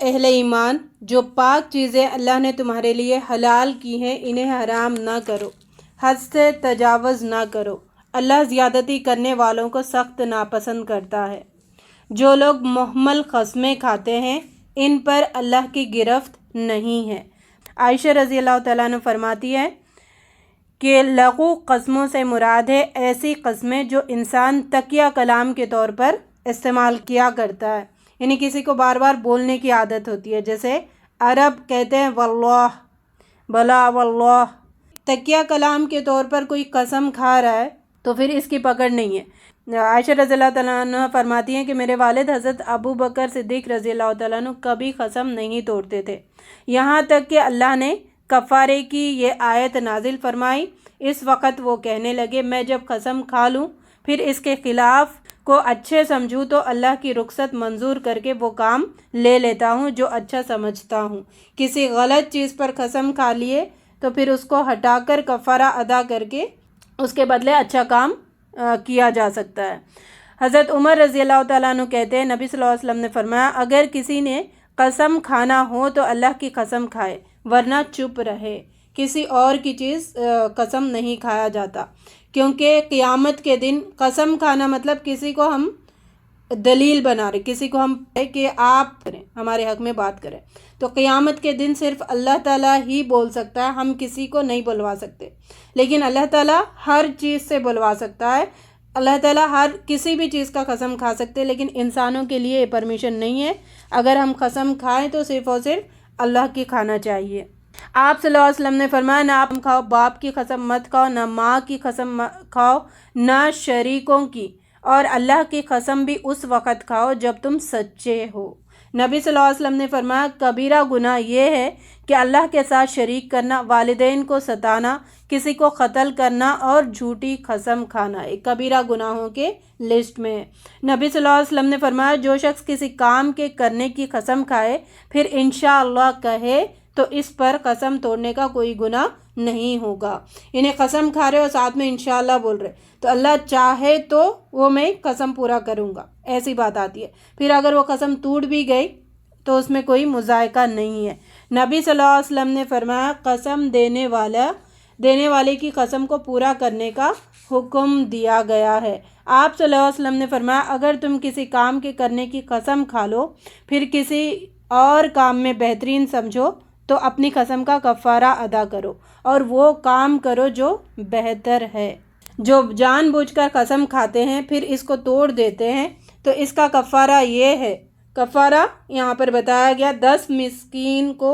اہل ایمان، جو پاک چیزیں اللہ نے تمہارے لیے حلال کی ہیں انہیں حرام نہ کرو، حد سے تجاوز نہ کرو، اللہ زیادتی کرنے والوں کو سخت ناپسند کرتا ہے۔ جو لوگ محمل قسمیں کھاتے ہیں ان پر اللہ کی گرفت نہیں ہے۔ عائشہ رضی اللہ تعالیٰ عنہ فرماتی ہے کہ لغو قسموں سے مراد ہے ایسی قسمیں جو انسان تکیہ کلام کے طور پر استعمال کیا کرتا ہے، یعنی کسی کو بار بار بولنے کی عادت ہوتی ہے، جیسے عرب کہتے ہیں واللہ، بلا واللہ۔ تکیہ کلام کے طور پر کوئی قسم کھا رہا ہے تو پھر اس کی پکڑ نہیں ہے۔ عائشہ رضی اللہ تعالیٰ عنہ فرماتی ہیں کہ میرے والد حضرت ابو بکر صدیق رضی اللہ تعالیٰ عنہ کبھی قسم نہیں توڑتے تھے، یہاں تک کہ اللہ نے کفارے کی یہ آیت نازل فرمائی۔ اس وقت وہ کہنے لگے میں جب قسم کھا لوں پھر اس کے خلاف کو اچھے سمجھوں تو اللہ کی رخصت منظور کر کے وہ کام لے لیتا ہوں جو اچھا سمجھتا ہوں۔ کسی غلط چیز پر قسم کھا لیے تو پھر اس کو ہٹا کر کفارہ ادا کر کے اس کے بدلے اچھا کام کیا جا سکتا ہے۔ حضرت عمر رضی اللہ تعالیٰ عنہ کہتے ہیں نبی صلی اللہ علیہ وسلم نے فرمایا اگر کسی نے قسم کھانا ہو تو اللہ کی قسم کھائے ورنہ چپ رہے۔ کسی اور کی چیز قسم نہیں کھایا جاتا، کیونکہ قیامت کے دن قسم کھانا مطلب کسی کو ہم دلیل بنا رہے، کسی کو ہم کہ آپ کریں ہمارے حق میں بات کریں، تو قیامت کے دن صرف اللہ تعالیٰ ہی بول سکتا ہے، ہم کسی کو نہیں بلوا سکتے، لیکن اللہ تعالیٰ ہر چیز سے بلوا سکتا ہے۔ اللہ تعالیٰ ہر کسی بھی چیز کا قسم کھا سکتے، لیکن انسانوں کے لیے یہ پرمیشن نہیں ہے۔ اگر ہم قسم کھائیں تو صرف اور صرف اللہ کی کھانا چاہیے۔ آپ صلی اللہ علیہ وسلم نے فرمایا نہ آپ کھاؤ، باپ کی قسم مت کھاؤ، نہ ماں کی قسم کھاؤ، نہ شریکوں کی، اور اللہ کی قسم بھی اس وقت کھاؤ جب تم سچے ہو۔ نبی صلی اللہ علیہ وسلم نے فرمایا کبیرہ گناہ یہ ہے کہ اللہ کے ساتھ شریک کرنا، والدین کو ستانا، کسی کو قتل کرنا اور جھوٹی قسم کھانا ایک کبیرہ گناہوں کے لسٹ میں ہے۔ نبی صلی اللہ علیہ وسلم نے فرمایا جو شخص کسی کام کے کرنے کی قسم کھائے پھر انشاءاللہ کہے تو اس پر قسم توڑنے کا کوئی گناہ نہیں ہوگا۔ انہیں قسم کھا رہے اور ساتھ میں انشاءاللہ بول رہے تو اللہ چاہے تو وہ میں قسم پورا کروں گا، ایسی بات آتی ہے۔ پھر اگر وہ قسم ٹوٹ بھی گئی تو اس میں کوئی مذائقہ نہیں ہے۔ نبی صلی اللہ علیہ وسلم نے فرمایا قسم دینے والے کی قسم کو پورا کرنے کا حکم دیا گیا ہے۔ آپ صلی اللہ علیہ وسلم نے فرمایا اگر تم کسی کام کے کرنے کی قسم کھا لو پھر کسی اور کام میں بہترین سمجھو تو اپنی قسم کا کفارہ ادا کرو اور وہ کام کرو جو بہتر ہے۔ جو جان بوجھ کر قسم کھاتے ہیں پھر اس کو توڑ دیتے ہیں تو اس کا کفارہ یہ ہے، کفارہ یہاں پر بتایا گیا 10 مسکین کو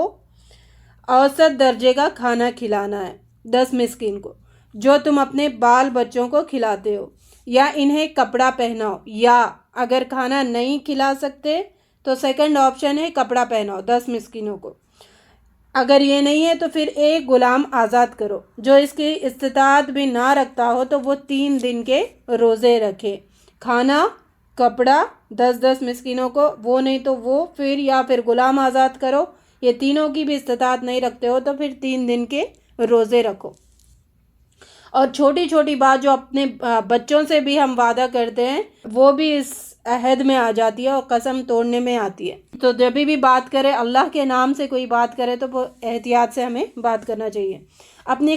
اوسط درجے کا کھانا کھلانا ہے، 10 مسکین کو جو تم اپنے بال بچوں کو کھلاتے ہو، یا انہیں کپڑا پہناؤ، یا اگر کھانا نہیں کھلا سکتے تو سیکنڈ آپشن ہے کپڑا پہناؤ 10 مسکینوں کو۔ اگر یہ نہیں ہے تو پھر ایک غلام آزاد کرو۔ جو اس کی استطاعت بھی نہ رکھتا ہو تو وہ 3 دن کے روزے رکھے۔ کھانا، کپڑا 10 مسکینوں کو، وہ نہیں تو وہ پھر غلام آزاد کرو۔ یہ تینوں کی بھی استطاعت نہیں رکھتے ہو تو پھر 3 دن کے روزے رکھو۔ اور چھوٹی چھوٹی بات جو اپنے بچوں سے بھی ہم وعدہ کرتے ہیں وہ بھی اس عہد میں آ جاتی ہے اور قسم توڑنے میں آتی ہے۔ تو جب بھی بات کرے اللہ کے نام سے کوئی بات کرے تو وہ احتیاط سے ہمیں بات کرنا چاہیے۔ اپنی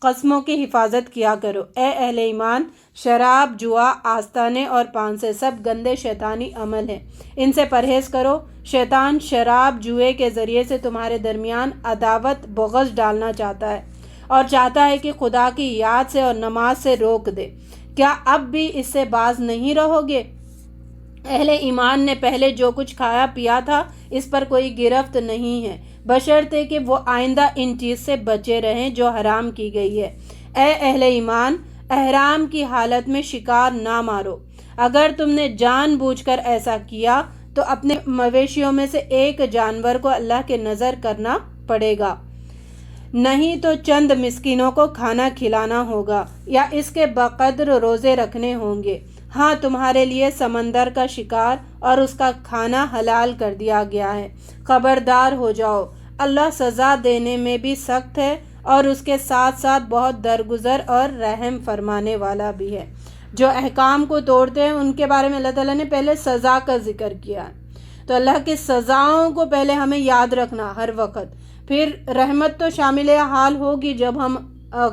قسموں کی حفاظت کیا کرو اے اہل ایمان۔ شراب، جوا، آستانے اور پان سے سب گندے شیطانی عمل ہیں، ان سے پرہیز کرو۔ شیطان شراب جوئے کے ذریعے سے تمہارے درمیان عداوت بغض ڈالنا چاہتا ہے اور چاہتا ہے کہ خدا کی یاد سے اور نماز سے روک دے۔ کیا اب بھی اس سے باز نہیں رہو گے؟ اہل ایمان نے پہلے جو کچھ کھایا پیا تھا اس پر کوئی گرفت نہیں ہے، بشرطے کہ وہ آئندہ ان چیز سے بچے رہیں جو حرام کی گئی ہے۔ اے اہل ایمان، احرام کی حالت میں شکار نہ مارو۔ اگر تم نے جان بوجھ کر ایسا کیا تو اپنے مویشیوں میں سے ایک جانور کو اللہ کے نذر کرنا پڑے گا، نہیں تو چند مسکینوں کو کھانا کھلانا ہوگا یا اس کے بقدر روزے رکھنے ہوں گے۔ ہاں تمہارے لیے سمندر کا شکار اور اس کا کھانا حلال کر دیا گیا ہے۔ خبردار ہو جاؤ، اللہ سزا دینے میں بھی سخت ہے اور اس کے ساتھ ساتھ بہت درگزر اور رحم فرمانے والا بھی ہے۔ جو احکام کو توڑتے ہیں ان کے بارے میں اللہ تعالیٰ نے پہلے سزا کا ذکر کیا ہے، تو اللہ کی سزاؤں کو پہلے ہمیں یاد رکھنا ہر وقت، پھر رحمت تو شامل حال ہوگی جب ہم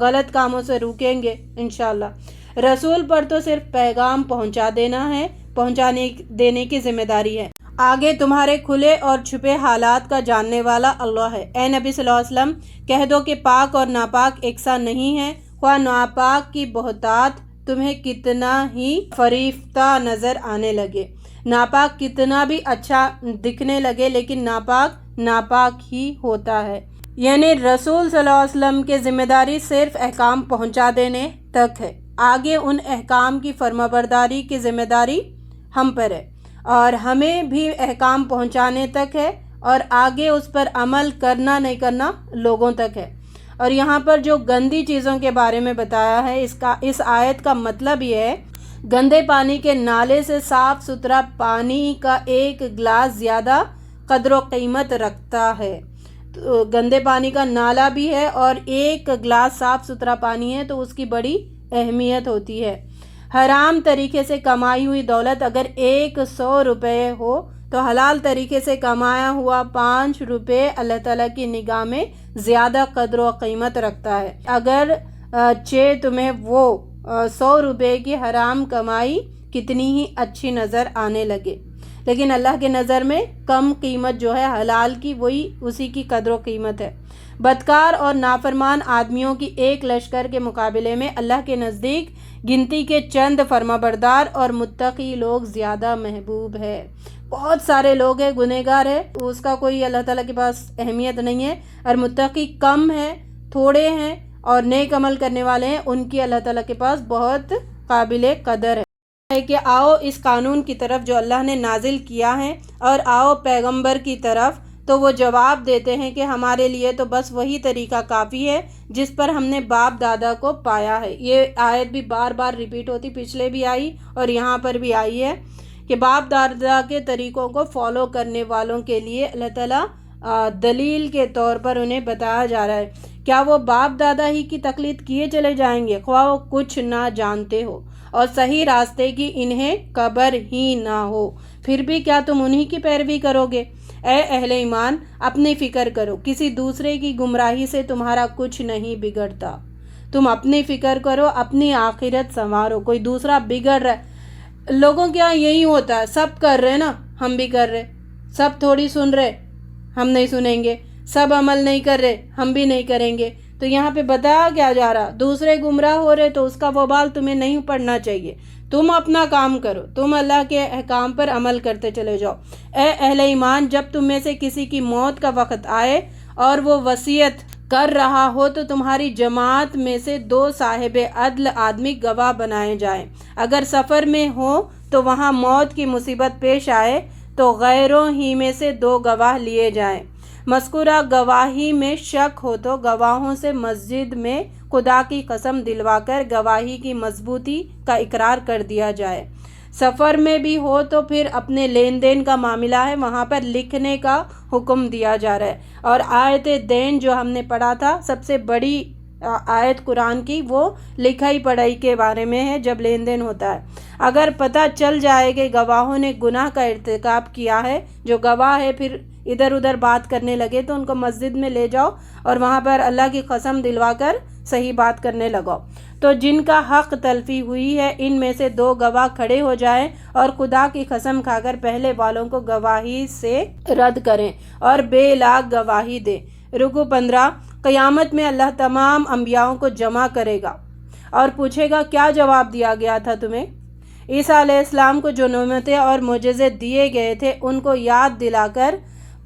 غلط کاموں سے رکیں گے انشاءاللہ۔ رسول پر تو صرف پیغام پہنچانے دینے کی ذمہ داری ہے، آگے تمہارے کھلے اور چھپے حالات کا جاننے والا اللہ ہے۔ اے نبی صلی اللہ علیہ وسلم، کہہ دو کہ پاک اور ناپاک یکساں نہیں ہے، خواہ ناپاک کی بہتات تمہیں کتنا ہی فریفتہ نظر آنے لگے، ناپاک کتنا بھی اچھا دکھنے لگے، لیکن ناپاک ہی ہوتا ہے۔ یعنی رسول صلی اللہ علیہ وسلم کی ذمہ داری صرف احکام پہنچا دینے تک ہے، آگے ان احکام کی فرمانبرداری کی ذمہ داری ہم پر ہے، اور ہمیں بھی احکام پہنچانے تک ہے، اور آگے اس پر عمل کرنا نہیں کرنا لوگوں تک ہے۔ اور یہاں پر جو گندی چیزوں کے بارے میں بتایا ہے، اس آیت کا مطلب یہ ہے، گندے پانی کے نالے سے صاف ستھرا پانی کا ایک گلاس زیادہ قدر و قیمت رکھتا ہے۔ تو گندے پانی کا نالا بھی ہے اور ایک گلاس صاف ستھرا پانی ہے تو اس کی بڑی اہمیت ہوتی ہے۔ حرام طریقے سے کمائی ہوئی دولت اگر 100 روپے ہو تو حلال طریقے سے کمایا ہوا 5 روپے اللہ تعالیٰ کی نگاہ میں زیادہ قدر و قیمت رکھتا ہے، اگر تمہیں وہ 100 روپے کی حرام کمائی کتنی ہی اچھی نظر آنے لگے، لیکن اللہ کے نظر میں کم قیمت جو ہے حلال کی، وہی اسی کی قدر و قیمت ہے۔ بدکار اور نافرمان آدمیوں کی ایک لشکر کے مقابلے میں اللہ کے نزدیک گنتی کے چند فرمانبردار اور متقی لوگ زیادہ محبوب ہے۔ بہت سارے لوگ ہیں، گنہگار ہے، اس کا کوئی اللہ تعالیٰ کے پاس اہمیت نہیں ہے، اور متقی کم ہیں، تھوڑے ہیں، اور نیک عمل کرنے والے ہیں، ان کی اللہ تعالیٰ کے پاس بہت قابل قدر ہے کہ آؤ اس قانون کی طرف جو اللہ نے نازل کیا ہے، اور آؤ پیغمبر کی طرف، تو وہ جواب دیتے ہیں کہ ہمارے لیے تو بس وہی طریقہ کافی ہے جس پر ہم نے باپ دادا کو پایا ہے۔ یہ آیت بھی بار بار ریپیٹ ہوتی، پچھلے بھی آئی اور یہاں پر بھی آئی ہے کہ باپ دادا کے طریقوں کو فالو کرنے والوں کے لیے اللہ تعالیٰ دلیل کے طور پر انہیں بتایا جا رہا ہے۔ کیا وہ باپ دادا ہی کی تقلید کیے چلے جائیں گے، خواہ وہ کچھ نہ جانتے ہو اور صحیح راستے کی انہیں خبر ہی نہ ہو، پھر بھی کیا تم انہی کی پیروی کرو گے؟ اے اہل ایمان، اپنی فکر کرو، کسی دوسرے کی گمراہی سے تمہارا کچھ نہیں بگڑتا۔ تم اپنی فکر کرو، اپنی آخرت سنوارو۔ کوئی دوسرا بگڑ رہا ہے، لوگوں کے یہاں یہی ہوتا ہے، سب کر رہے نا ہم بھی کر رہے، سب تھوڑی سن رہے ہم نہیں سنیں گے، سب عمل نہیں کر رہے ہم بھی نہیں کریں گے۔ تو یہاں پہ بتایا کیا جا رہا، دوسرے گمراہ ہو رہے تو اس کا وبال تمہیں نہیں پڑنا چاہیے، تم اپنا کام کرو، تم اللہ کے احکام پر عمل کرتے چلے جاؤ۔ اے اہل ایمان، جب تم میں سے کسی کی موت کا وقت آئے اور وہ وصیت کر رہا ہو تو تمہاری جماعت میں سے 2 صاحب عدل آدمی گواہ بنائے جائیں۔ اگر سفر میں ہو تو وہاں موت کی مصیبت پیش آئے تو غیروں ہی میں سے 2 گواہ لیے جائیں۔ مذکورہ گواہی میں شک ہو تو گواہوں سے مسجد میں خدا کی قسم دلوا کر گواہی کی مضبوطی کا اقرار کر دیا جائے۔ سفر میں بھی ہو تو پھر اپنے لین دین کا معاملہ ہے، وہاں پر لکھنے کا حکم دیا جا رہا ہے۔ اور آیت دین جو ہم نے پڑھا تھا، سب سے بڑی آیت قرآن کی، وہ لکھائی پڑھائی کے بارے میں ہے جب لین دین ہوتا ہے۔ اگر پتہ چل جائے کہ گواہوں نے گناہ کا ارتکاب کیا ہے، جو گواہ ہے پھر ادھر ادھر بات کرنے لگے تو ان کو مسجد میں لے جاؤ اور وہاں پر اللہ کی قسم دلوا کر صحیح بات کرنے لگاؤ۔ تو جن کا حق تلفی ہوئی ہے ان میں سے 2 گواہ کھڑے ہو جائیں اور خدا کی قسم کھا کر پہلے والوں کو گواہی سے رد کریں اور بے لاگ گواہی دیں۔ رکوع 15۔ قیامت میں اللہ تمام انبیاءوں کو جمع کرے گا اور پوچھے گا، کیا جواب دیا گیا تھا تمہیں؟ عیسیٰ علیہ السلام کو جو نعمتیں اور معجزے دیے گئے تھے ان کو یاد دلا کر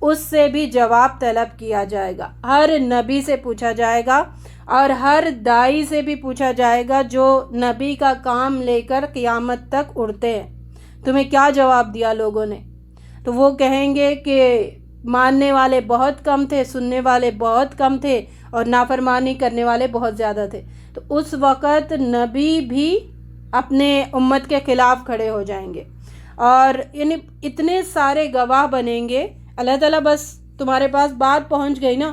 اس سے بھی جواب طلب کیا جائے گا۔ ہر نبی سے پوچھا جائے گا اور ہر داعی سے بھی پوچھا جائے گا جو نبی کا کام لے کر قیامت تک اڑتے ہیں، تمہیں کیا جواب دیا لوگوں نے؟ تو وہ کہیں گے کہ ماننے والے بہت کم تھے، سننے والے بہت کم تھے اور نافرمانی کرنے والے بہت زیادہ تھے۔ تو اس وقت نبی بھی اپنے امت کے خلاف کھڑے ہو جائیں گے اور یعنی اتنے سارے گواہ بنیں گے۔ اللہ تعالیٰ بس تمہارے پاس بات پہنچ گئی نا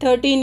3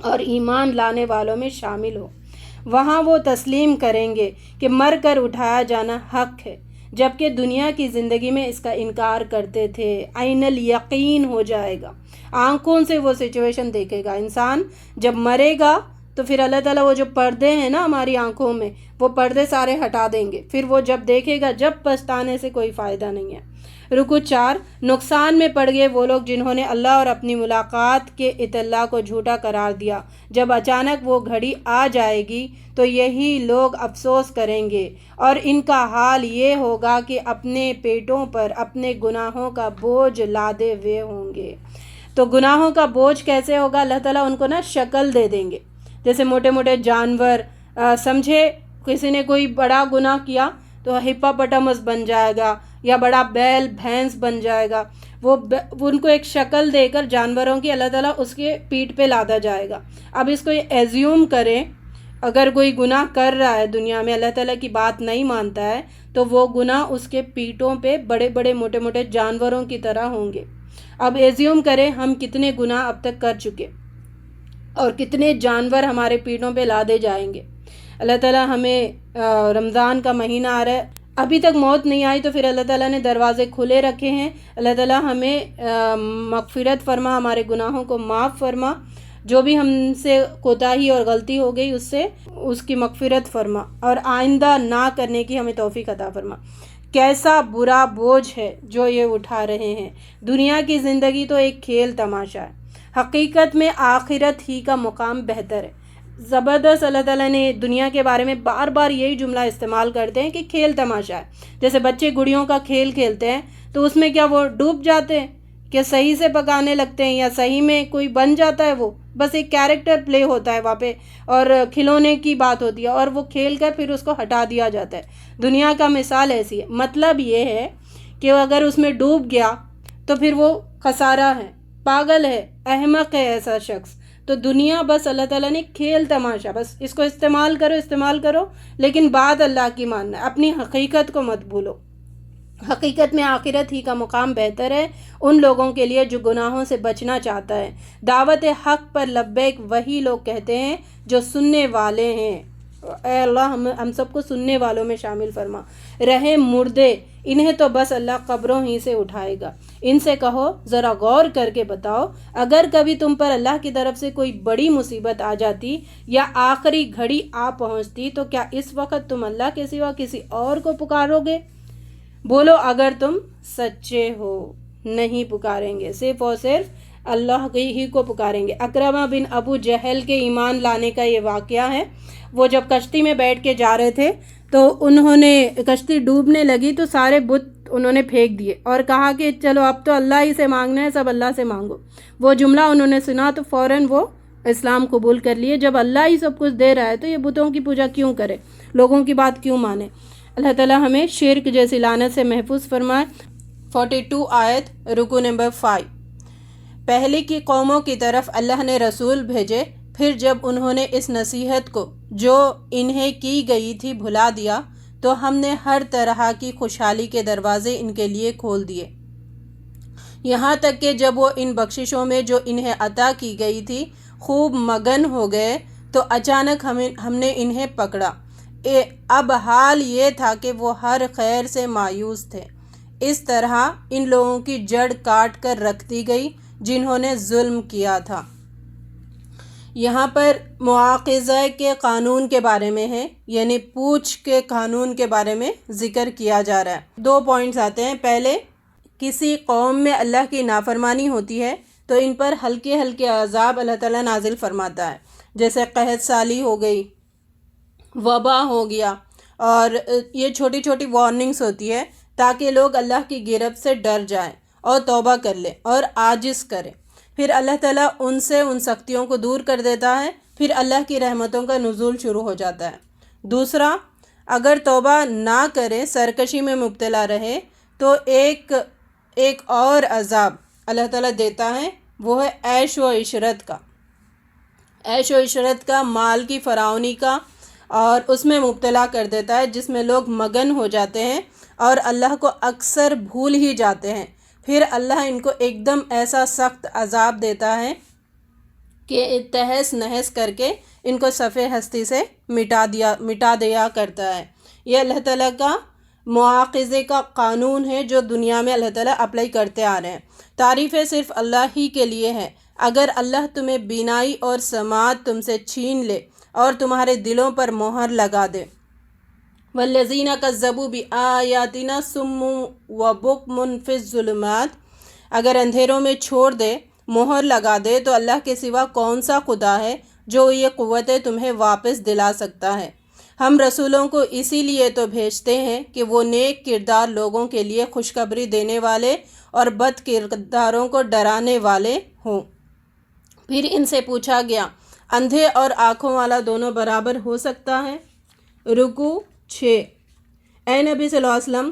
اور ایمان لانے والوں میں شامل ہو۔ وہاں وہ تسلیم کریں گے کہ مر کر اٹھایا جانا حق ہے، جبکہ دنیا کی زندگی میں اس کا انکار کرتے تھے۔ عین الیقین ہو جائے گا، آنکھوں سے وہ سچویشن دیکھے گا۔ انسان جب مرے گا تو پھر اللہ تعالیٰ وہ جو پردے ہیں نا ہماری آنکھوں میں، وہ پردے سارے ہٹا دیں گے، پھر وہ جب دیکھے گا، جب پچھتانے سے کوئی فائدہ نہیں ہے۔ رکوع 4، نقصان میں پڑ گئے وہ لوگ جنہوں نے اللہ اور اپنی ملاقات کے اطلاع کو جھوٹا قرار دیا۔ جب اچانک وہ گھڑی آ جائے گی تو یہی لوگ افسوس کریں گے، اور ان کا حال یہ ہوگا کہ اپنے پیٹوں پر اپنے گناہوں کا بوجھ لادے ہوئے ہوں گے۔ تو گناہوں کا بوجھ کیسے ہوگا؟ اللہ تعالیٰ ان کو نا شکل دے دیں گے، جیسے موٹے موٹے جانور، سمجھے کسی نے کوئی بڑا گناہ کیا تو ہپاپٹمس بن جائے گا، یا بڑا بیل بھینس بن جائے گا، وہ ان کو ایک شکل دے کر جانوروں کی اللہ تعالیٰ اس کے پیٹھ پہ لادا جائے گا۔ اب اس کو یہ ایزیوم کریں، اگر کوئی گناہ کر رہا ہے دنیا میں، اللہ تعالیٰ کی بات نہیں مانتا ہے، تو وہ گناہ اس کے پیٹھوں پہ بڑے بڑے موٹے موٹے جانوروں کی طرح ہوں گے۔ اب ایزیوم کریں ہم کتنے گناہ اب تک کر چکے اور کتنے جانور ہمارے پیٹھوں پہ لادے جائیں گے۔ اللہ تعالیٰ ہمیں رمضان کا مہینہ آ رہا ہے، ابھی تک موت نہیں آئی تو پھر اللہ تعالیٰ نے دروازے کھلے رکھے ہیں۔ اللہ تعالیٰ ہمیں مغفرت فرما، ہمارے گناہوں کو معاف فرما، جو بھی ہم سے کوتاہی اور غلطی ہو گئی اس کی مغفرت فرما، اور آئندہ نہ کرنے کی ہمیں توفیق عطا فرما۔ کیسا برا بوجھ ہے جو یہ اٹھا رہے ہیں۔ دنیا کی زندگی تو ایک کھیل تماشا ہے، حقیقت میں آخرت ہی کا مقام بہتر ہے۔ زبردست اللہ تعالیٰ نے دنیا کے بارے میں بار بار یہی جملہ استعمال کرتے ہیں کہ کھیل تماشا ہے۔ جیسے بچے گڑیوں کا کھیل کھیلتے ہیں تو اس میں کیا وہ ڈوب جاتے ہیں کہ صحیح سے پکانے لگتے ہیں، یا صحیح میں کوئی بن جاتا ہے؟ وہ بس ایک کیریکٹر پلے ہوتا ہے وہاں پہ، اور کھلونے کی بات ہوتی ہے، اور وہ کھیل کر پھر اس کو ہٹا دیا جاتا ہے۔ دنیا کا مثال ایسی ہے، مطلب یہ ہے کہ اگر اس میں ڈوب گیا تو پھر وہ خسارہ ہے، پاگل ہے، احمق ہے ایسا شخص۔ تو دنیا بس اللہ تعالیٰ نے کھیل تماشا، بس اس کو استعمال کرو، لیکن بات اللہ کی ماننا، اپنی حقیقت کو مت بھولو۔ حقیقت میں آخرت ہی کا مقام بہتر ہے ان لوگوں کے لیے جو گناہوں سے بچنا چاہتا ہے۔ دعوت حق پر لبیک وہی لوگ کہتے ہیں جو سننے والے ہیں۔ اے اللہ ہم سب کو سننے والوں میں شامل فرما۔ رہے مردے، انہیں تو بس اللہ قبروں ہی سے اٹھائے گا۔ ان سے کہو ذرا غور کر کے بتاؤ، اگر کبھی تم پر اللہ کی طرف سے کوئی بڑی مصیبت آ جاتی یا آخری گھڑی آ پہنچتی تو کیا اس وقت تم اللہ کے سوا کسی اور کو پکارو گے؟ بولو اگر تم سچے ہو، نہیں پکاریں گے، صرف اور صرف اللہ ہی کو پکاریں گے۔ اکرمہ بن ابو جہل کے ایمان لانے کا یہ واقعہ ہے۔ وہ جب کشتی میں بیٹھ کے جا رہے تھے تو انہوں نے کشتی ڈوبنے لگی تو سارے بت انہوں نے پھینک دیے اور کہا کہ چلو اب تو اللہ ہی سے مانگنا ہے، سب اللہ سے مانگو۔ وہ جملہ انہوں نے سنا تو فوراً وہ اسلام قبول کر لیے۔ جب اللہ ہی سب کچھ دے رہا ہے تو یہ بتوں کی پوجا کیوں کرے، لوگوں کی بات کیوں مانے؟ اللہ تعالیٰ ہمیں شرک جیسی لعنت سے محفوظ فرمائے۔ 42 آیت رکوع نمبر 5۔ پہلے کی قوموں کی طرف اللہ نے رسول بھیجے، پھر جب انہوں نے اس نصیحت کو جو انہیں کی گئی تھی بھلا دیا تو ہم نے ہر طرح کی خوشحالی کے دروازے ان کے لیے کھول دیے، یہاں تک کہ جب وہ ان بخششوں میں جو انہیں عطا کی گئی تھی خوب مگن ہو گئے تو اچانک ہم نے انہیں پکڑا۔ اب حال یہ تھا کہ وہ ہر خیر سے مایوس تھے۔ اس طرح ان لوگوں کی جڑ کاٹ کر رکھ دی گئی جنہوں نے ظلم کیا تھا۔ یہاں پر مواخذہ کے قانون کے بارے میں ہے، یعنی پوچھ کے قانون کے بارے میں ذکر کیا جا رہا ہے۔ 2 پوائنٹس آتے ہیں۔ پہلے، کسی قوم میں اللہ کی نافرمانی ہوتی ہے تو ان پر ہلکے ہلکے عذاب اللہ تعالیٰ نازل فرماتا ہے، جیسے قحط سالی ہو گئی، وبا ہو گیا، اور یہ چھوٹی چھوٹی وارننگز ہوتی ہے تاکہ لوگ اللہ کی گرفت سے ڈر جائیں اور توبہ کر لیں اور عاجز کریں۔ پھر اللہ تعالیٰ ان سے ان سختیوں کو دور کر دیتا ہے، پھر اللہ کی رحمتوں کا نزول شروع ہو جاتا ہے۔ دوسرا، اگر توبہ نہ کرے، سرکشی میں مبتلا رہے تو ایک اور عذاب اللہ تعالیٰ دیتا ہے، وہ ہے عیش و عشرت کا، عیش و عشرت کا، مال کی فراوانی کا، اور اس میں مبتلا کر دیتا ہے جس میں لوگ مگن ہو جاتے ہیں اور اللہ کو اکثر بھول ہی جاتے ہیں۔ پھر اللہ ان کو ایک دم ایسا سخت عذاب دیتا ہے کہ تہس نہس کر کے ان کو صفحہ ہستی سے مٹا دیا کرتا ہے۔ یہ اللہ تعالیٰ کا مواخذے کا قانون ہے جو دنیا میں اللہ تعالیٰ اپلائی کرتے آ رہے ہیں۔ تعریفیں صرف اللہ ہی کے لیے ہے۔ اگر اللہ تمہیں بینائی اور سماعت تم سے چھین لے اور تمہارے دلوں پر مہر لگا دے، والذین کذبوا بآیاتنا صم وبکم فی الظلمات، اگر اندھیروں میں چھوڑ دے، مہر لگا دے، تو اللہ کے سوا کون سا خدا ہے جو یہ قوتیں تمہیں واپس دلا سکتا ہے؟ ہم رسولوں کو اسی لیے تو بھیجتے ہیں کہ وہ نیک کردار لوگوں کے لیے خوشخبری دینے والے اور بد کرداروں کو ڈرانے والے ہوں۔ پھر ان سے پوچھا گیا، اندھے اور آنکھوں والا دونوں برابر ہو سکتا ہے؟ رکوع 6۔ اے نبی صلی اللہ علیہ وسلم،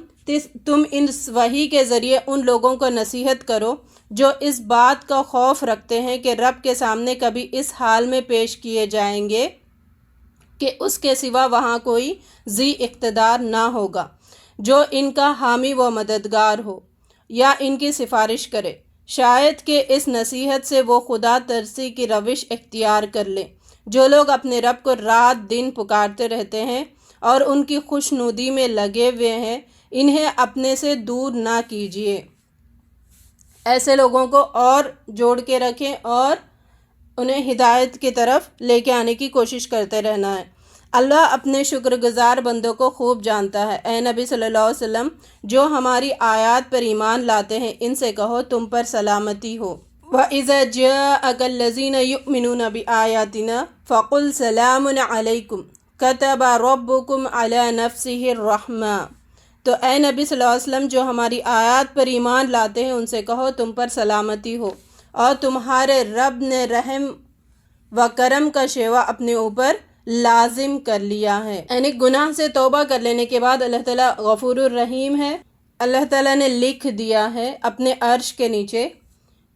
تم اس وحی کے ذریعے ان لوگوں کو نصیحت کرو جو اس بات کا خوف رکھتے ہیں کہ رب کے سامنے کبھی اس حال میں پیش کیے جائیں گے کہ اس کے سوا وہاں کوئی ذی اقتدار نہ ہوگا جو ان کا حامی و مددگار ہو یا ان کی سفارش کرے، شاید کہ اس نصیحت سے وہ خدا ترسی کی روش اختیار کر لیں۔ جو لوگ اپنے رب کو رات دن پکارتے رہتے ہیں اور ان کی خوشنودی میں لگے ہوئے ہیں، انہیں اپنے سے دور نہ کیجیے۔ ایسے لوگوں کو اور جوڑ کے رکھیں اور انہیں ہدایت کی طرف لے کے آنے کی کوشش کرتے رہنا ہے۔ اللہ اپنے شکر گزار بندوں کو خوب جانتا ہے۔ اے نبی صلی اللہ علیہ وسلم، جو ہماری آیات پر ایمان لاتے ہیں ان سے کہو تم پر سلامتی ہو۔ وَإِذَا جَاءَكَ الَّذِينَ يُؤْمِنُونَ بِآيَاتِنَا فَقُلْ سَلَامٌ عَلَيْكُمْ كَتَبَ رَبُّكُمْ عَلَى نَفْسِهِ الرَّحْمَةَ، تو اے نبی صلی اللہ علیہ وسلم، جو ہماری آیات پر ایمان لاتے ہیں ان سے کہو تم پر سلامتی ہو، اور تمہارے رب نے رحم و کرم کا شیوا اپنے اوپر لازم کر لیا ہے۔ یعنی گناہ سے توبہ کر لینے کے بعد اللہ تعالیٰ غفور الرحیم ہے۔ اللہ تعالیٰ نے لکھ دیا ہے اپنے عرش کے نیچے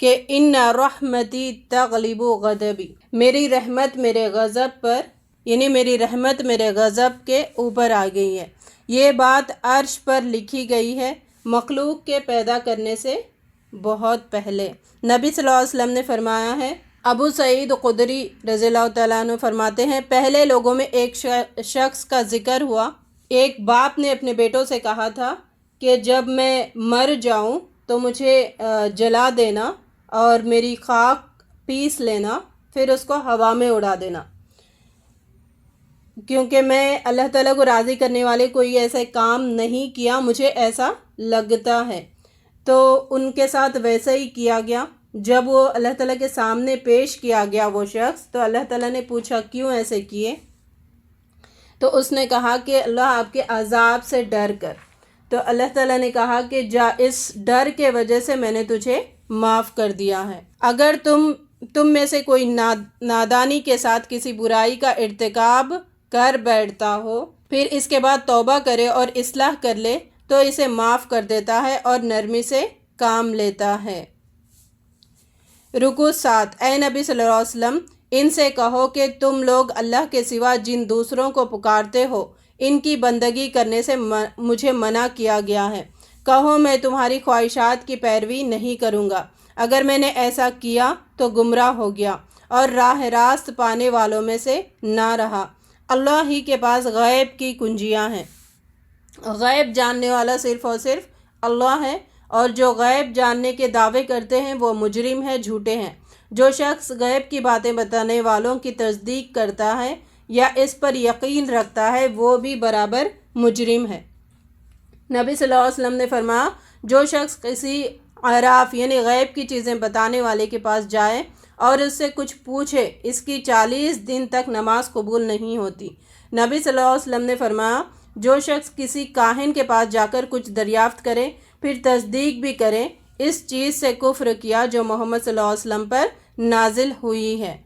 کہ ان رحمتی تغلب غضبی، میری رحمت میرے غضب پر، یعنی میری رحمت میرے غضب کے اوپر آ گئی ہے۔ یہ بات عرش پر لکھی گئی ہے مخلوق کے پیدا کرنے سے بہت پہلے۔ نبی صلی اللہ علیہ وسلم نے فرمایا ہے، ابو سعید خدری رضی اللہ تعالیٰ عنہ فرماتے ہیں، پہلے لوگوں میں ایک شخص کا ذکر ہوا۔ ایک باپ نے اپنے بیٹوں سے کہا تھا کہ جب میں مر جاؤں تو مجھے جلا دینا اور میری خاک پیس لینا، پھر اس کو ہوا میں اڑا دینا، کیونکہ میں اللہ تعالیٰ کو راضی کرنے والے کوئی ایسا کام نہیں کیا، مجھے ایسا لگتا ہے۔ تو ان کے ساتھ ویسا ہی کیا گیا۔ جب وہ اللہ تعالیٰ کے سامنے پیش کیا گیا وہ شخص، تو اللہ تعالیٰ نے پوچھا کیوں ایسے کیے؟ تو اس نے کہا کہ اللہ آپ کے عذاب سے ڈر کر۔ تو اللہ تعالیٰ نے کہا کہ جا، اس ڈر کے وجہ سے میں نے تجھے معاف کر دیا ہے۔ اگر تم میں سے کوئی نادانی کے ساتھ کسی برائی کا ارتکاب کر بیٹھتا ہو، پھر اس کے بعد توبہ کرے اور اصلاح کر لے تو اسے معاف کر دیتا ہے اور نرمی سے کام لیتا ہے۔ رکوع 7۔ اے نبی صلی اللہ علیہ وسلم، ان سے کہو کہ تم لوگ اللہ کے سوا جن دوسروں کو پکارتے ہو ان کی بندگی کرنے سے مجھے منع کیا گیا ہے۔ کہو میں تمہاری خواہشات کی پیروی نہیں کروں گا، اگر میں نے ایسا کیا تو گمراہ ہو گیا اور راہ راست پانے والوں میں سے نہ رہا۔ اللہ ہی کے پاس غیب کی کنجیاں ہیں، غیب جاننے والا صرف اور صرف اللہ ہے، اور جو غیب جاننے کے دعوے کرتے ہیں وہ مجرم ہیں، جھوٹے ہیں۔ جو شخص غیب کی باتیں بتانے والوں کی تصدیق کرتا ہے یا اس پر یقین رکھتا ہے وہ بھی برابر مجرم ہے۔ نبی صلی اللہ علیہ وسلم نے فرمایا، جو شخص کسی عراف یعنی غیب کی چیزیں بتانے والے کے پاس جائے اور اس سے کچھ پوچھے، اس کی 40 دن تک نماز قبول نہیں ہوتی۔ نبی صلی اللہ علیہ وسلم نے فرمایا، جو شخص کسی کاہن کے پاس جا کر کچھ دریافت کرے پھر تصدیق بھی کرے، اس چیز سے کفر کیا جو محمد صلی اللہ علیہ وسلم پر نازل ہوئی ہے۔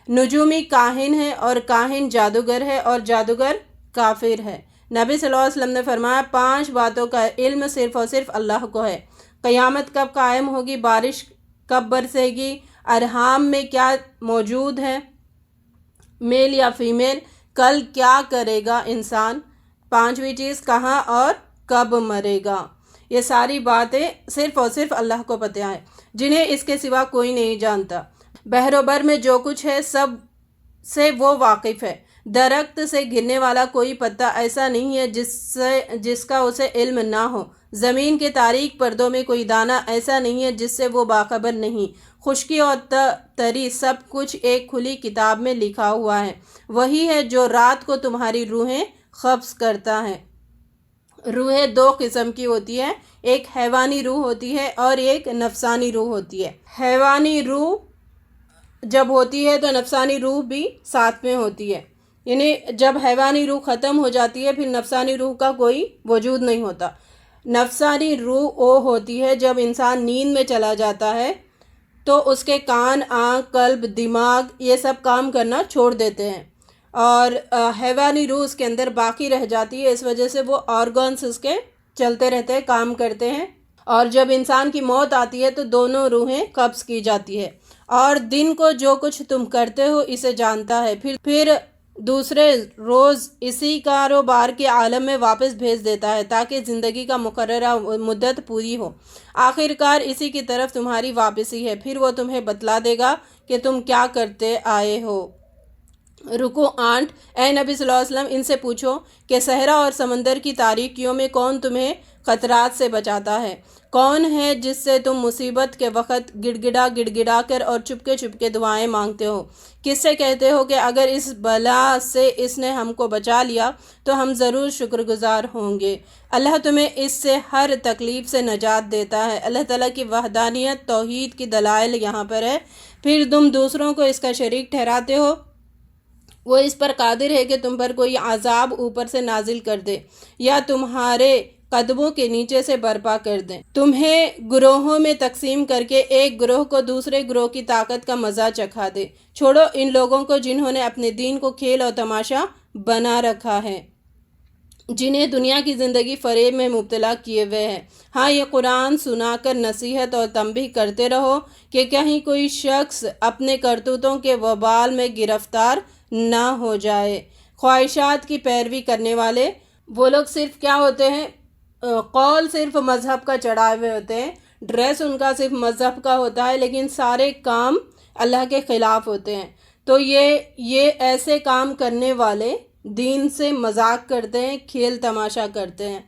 نجومی کاہن ہے اور کاہن جادوگر ہے اور جادوگر کافر ہے۔ نبی صلی اللہ علیہ وسلم نے فرمایا، 5 باتوں کا علم صرف اور صرف اللہ کو ہے۔ قیامت کب قائم ہوگی، بارش کب برسے گی، ارحام میں کیا موجود ہے، میل یا فیمیل، کل کیا کرے گا انسان، 5ویں چیز کہاں اور کب مرے گا۔ یہ ساری باتیں صرف اور صرف اللہ کو پتہ ہے، جنہیں اس کے سوا کوئی نہیں جانتا۔ بحر و بر میں جو کچھ ہے سب سے وہ واقف ہے۔ درخت سے گرنے والا کوئی پتا ایسا نہیں ہے جس کا اسے علم نہ ہو۔ زمین کے تاریک پردوں میں کوئی دانہ ایسا نہیں ہے جس سے وہ باخبر نہیں۔ خشکی اور تری سب کچھ ایک کھلی کتاب میں لکھا ہوا ہے۔ وہی ہے جو رات کو تمہاری روحیں قبض کرتا ہے۔ روحیں دو قسم کی ہوتی ہے، ایک حیوانی روح ہوتی ہے اور ایک نفسانی روح ہوتی ہے۔ حیوانی روح جب ہوتی ہے تو نفسانی روح بھی ساتھ میں ہوتی ہے، یعنی جب حیوانی روح ختم ہو جاتی ہے پھر نفسانی روح کا کوئی وجود نہیں ہوتا۔ نفسانی روح وہ ہوتی ہے جب انسان نیند میں چلا جاتا ہے تو اس کے کان، آنکھ، قلب، دماغ یہ سب کام کرنا چھوڑ دیتے ہیں، اور حیوانی روح اس کے اندر باقی رہ جاتی ہے، اس وجہ سے وہ آرگنز اس کے چلتے رہتے ہیں، کام کرتے ہیں، اور جب انسان کی موت آتی ہے تو دونوں روحیں قبض کی جاتی ہے۔ اور دن کو جو کچھ تم کرتے ہو اسے جانتا ہے، پھر دوسرے روز اسی کاروبار کے عالم میں واپس بھیج دیتا ہے تاکہ زندگی کا مقررہ مدت پوری ہو۔ آخرکار اسی کی طرف تمہاری واپسی ہے، پھر وہ تمہیں بتلا دے گا کہ تم کیا کرتے آئے ہو۔ رکوع 8۔ اے نبی صلی اللہ علیہ وسلم، ان سے پوچھو کہ صحرا اور سمندر کی تاریکیوں میں کون تمہیں خطرات سے بچاتا ہے؟ کون ہے جس سے تم مصیبت کے وقت گڑ گڑا کر اور چپکے دعائیں مانگتے ہو؟ کس سے کہتے ہو کہ اگر اس بلا سے اس نے ہم کو بچا لیا تو ہم ضرور شکر گزار ہوں گے۔ اللہ تمہیں اس سے ہر تکلیف سے نجات دیتا ہے۔ اللہ تعالیٰ کی وحدانیت، توحید کی دلائل یہاں پر ہے۔ پھر تم دوسروں کو اس کا شریک ٹھہراتے ہو۔ وہ اس پر قادر ہے کہ تم پر کوئی عذاب اوپر سے نازل کر دے یا تمہارے قدموں کے نیچے سے برپا کر دیں، تمہیں گروہوں میں تقسیم کر کے ایک گروہ کو دوسرے گروہ کی طاقت کا مزہ چکھا دے۔ چھوڑو ان لوگوں کو جنہوں نے اپنے دین کو کھیل اور تماشا بنا رکھا ہے، جنہیں دنیا کی زندگی فریب میں مبتلا کیے ہوئے ہیں۔ ہاں، یہ قرآن سنا کر نصیحت اور تنبیہ کرتے رہو کہ کہیں کوئی شخص اپنے کرتوتوں کے وبال میں گرفتار نہ ہو جائے۔ خواہشات کی پیروی کرنے والے وہ لوگ صرف کیا ہوتے ہیں؟ قول صرف مذہب کا چڑھائے ہوئے ہوتے ہیں، ڈریس ان کا صرف مذہب کا ہوتا ہے، لیکن سارے کام اللہ کے خلاف ہوتے ہیں۔ تو یہ ایسے کام کرنے والے دین سے مذاق کرتے ہیں، کھیل تماشا کرتے ہیں۔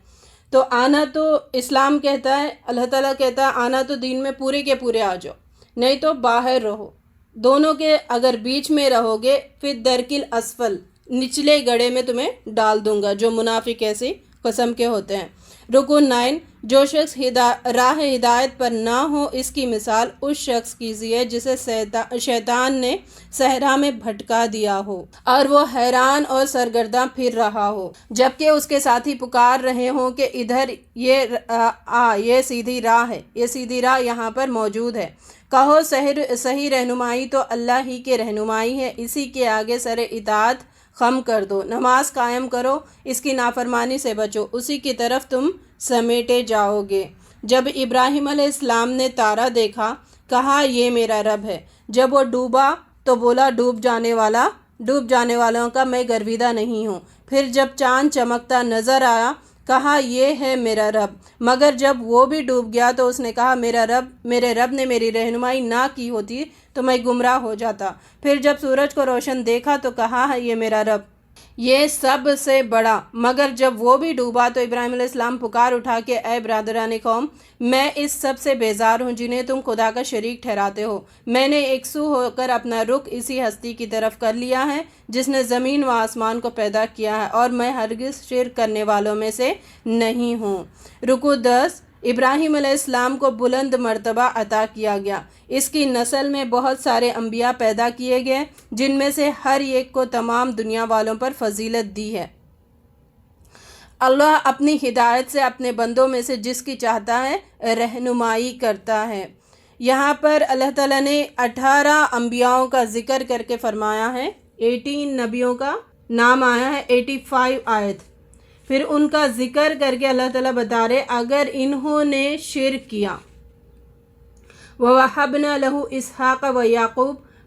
تو آنا تو اسلام کہتا ہے، اللہ تعالیٰ کہتا ہے آنا تو دین میں پورے کے پورے آ جاؤ، نہیں تو باہر رہو۔ دونوں کے اگر بیچ میں رہو گے پھر درکل اسفل، نچلے گڑھے میں تمہیں ڈال دوں گا، جو منافق ایسی قسم کے ہوتے ہیں۔ رکوع 9۔ جو شخص راہ ہدایت پر نہ ہو اس کی مثال اس شخص کی سی ہے جسے شیطان نے صحرا میں بھٹکا دیا ہو اور وہ حیران اور سرگرداں پھر رہا ہو، جبکہ اس کے ساتھی پکار رہے ہوں کہ ادھر یہ سیدھی راہ ہے، یہ سیدھی راہ یہاں پر موجود ہے۔ کہو صحیح رہنمائی تو اللہ ہی کی رہنمائی ہے، اسی کے آگے سر اطاعت خم کر دو، نماز قائم کرو، اس کی نافرمانی سے بچو، اسی کی طرف تم سمیٹے جاؤ گے۔ جب ابراہیم علیہ السلام نے تارا دیکھا، کہا یہ میرا رب ہے۔ جب وہ ڈوبا تو بولا ڈوب جانے والوں کا میں گرویدہ نہیں ہوں۔ پھر جب چاند چمکتا نظر آیا، کہا یہ ہے میرا رب۔ مگر جب وہ بھی ڈوب گیا تو اس نے کہا میرے رب نے میری رہنمائی نہ کی ہوتی تو میں گمراہ ہو جاتا۔ پھر جب سورج کو روشن دیکھا تو کہا ہے یہ میرا رب، یہ سب سے بڑا۔ مگر جب وہ بھی ڈوبا تو ابراہیم علیہ السلام پکار اٹھا کہ اے برادران قوم، میں اس سب سے بیزار ہوں جنہیں تم خدا کا شریک ٹھہراتے ہو۔ میں نے یکسو ہو کر اپنا رخ اسی ہستی کی طرف کر لیا ہے جس نے زمین و آسمان کو پیدا کیا ہے، اور میں ہرگز شرک کرنے والوں میں سے نہیں ہوں۔ رکوع 10۔ ابراہیم علیہ السلام کو بلند مرتبہ عطا کیا گیا، اس کی نسل میں بہت سارے انبیاء پیدا کیے گئے جن میں سے ہر ایک کو تمام دنیا والوں پر فضیلت دی ہے۔ اللہ اپنی ہدایت سے اپنے بندوں میں سے جس کی چاہتا ہے رہنمائی کرتا ہے۔ یہاں پر اللہ تعالیٰ نے 18 انبیاءوں کا ذکر کر کے فرمایا ہے، 18 نبیوں کا نام آیا ہے، 85 آیت۔ پھر ان کا ذکر کر کے اللہ تعالیٰ بتا رہے اگر انہوں نے شرک کیا، وَوَهَبْنَا لَهُ إِسْحَاقَ وَيَعْقُوبَ،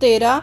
13,